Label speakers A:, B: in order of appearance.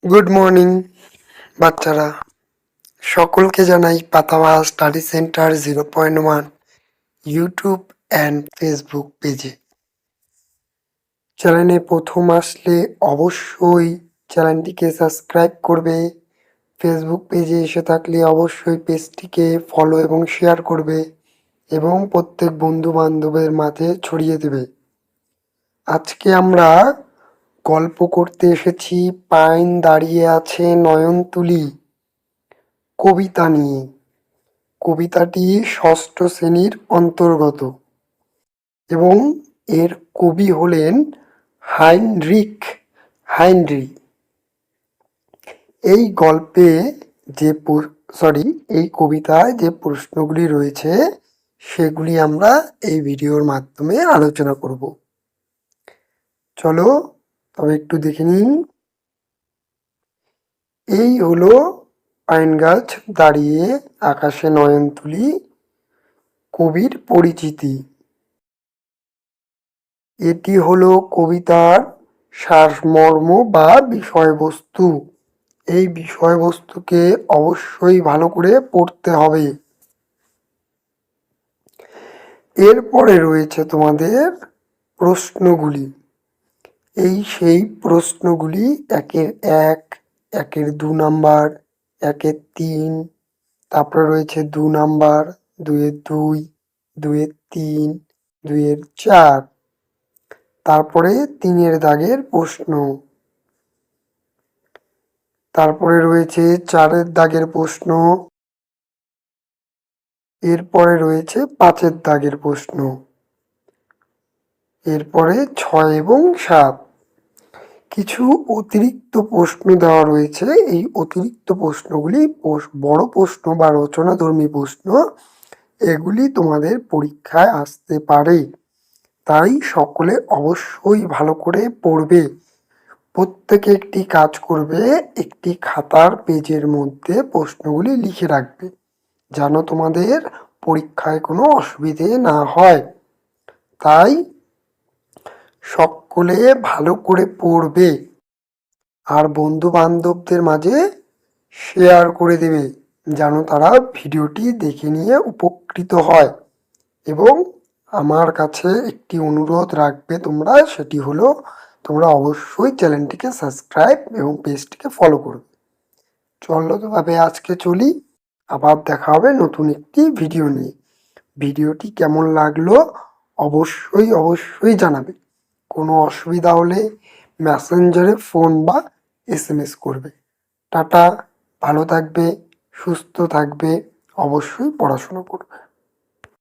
A: Good morning বাচ্চারা, সকলকে জানাই পাতাওয়া study centre 0.1 YouTube and Facebook পেজে। চ্যানেলে প্রথম আসলে অবশ্যই চ্যানেলটিকে সাবস্ক্রাইব করবে। ফেসবুক পেজে এসে থাকলে অবশ্যই পেজটিকে ফলো এবং শেয়ার করবে এবং প্রত্যেক বন্ধু বান্ধবের মাঝে ছড়িয়ে দেবে। আজকে আমরা গল্প করতে এসেছি পাইন দাঁড়িয়ে আছে নয়নতুলি কবিতা নিয়ে। কবিতাটি ষষ্ঠ শ্রেণীর অন্তর্গত এবং এর কবি হলেন হাইনরিখ হাইনরি। এই গল্পে যে এই কবিতায় যে প্রশ্নগুলি রয়েছে সেগুলি আমরা এই ভিডিওর মাধ্যমে আলোচনা করব। চলো তবে একটু দেখে নিই। এই হলো পাইন গাছ দাঁড়িয়ে আকাশে নয়নতুলি, কবির পরিচিতি। এটি হলো কবিতার সারমর্ম বা বিষয়বস্তু। এই বিষয়বস্তুকে অবশ্যই ভালো করে পড়তে হবে। এরপরে রয়েছে তোমাদের প্রশ্নগুলি। এই সেই প্রশ্নগুলি একের 1, একের 2 নাম্বার, একের 3, তারপরে রয়েছে 2 নাম্বার, 2-এর 2, 2-এর 3, 2-এর 4, তারপরে 3-এর দাগের প্রশ্ন, তারপরে রয়েছে 4-এর দাগের প্রশ্ন, এরপরে রয়েছে 5-এর দাগের প্রশ্ন, এরপরে 6 এবং 7। কিছু অতিরিক্ত প্রশ্ন দেওয়া রয়েছে। এই অতিরিক্ত প্রশ্নগুলি বড় প্রশ্ন বা রচনাধর্মী প্রশ্ন, এগুলি তোমাদের পরীক্ষায় আসতে পারে। তাই সকলে অবশ্যই ভালো করে পড়বে। প্রত্যেকে একটি কাজ করবে, একটি খাতার পেজের মধ্যে প্রশ্নগুলি লিখে রাখবে যেন তোমাদের পরীক্ষায় কোনো অসুবিধে না হয়। তাই সকলে ভালো করে পড়বে আর বন্ধু বান্ধবদের মাঝে শেয়ার করে দেবে যেন তারা ভিডিওটি দেখে নিয়ে উপকৃত হয়। এবং আমার কাছে একটি অনুরোধ রাখবে তোমরা, সেটি হলো তোমরা অবশ্যই চ্যানেলটিকে সাবস্ক্রাইব এবং পেজটিকে ফলো করবে। চলো তবে আজকে চলি, আবার দেখা হবে নতুন একটি ভিডিও নিয়ে। ভিডিওটি কেমন লাগলো অবশ্যই জানাবে। কোনো অসুবিধা হলে মেসেঞ্জারে ফোন বা SMS করবে। টাটা, ভালো থাকবে, সুস্থ থাকবে, অবশ্যই পড়াশুনো করবে।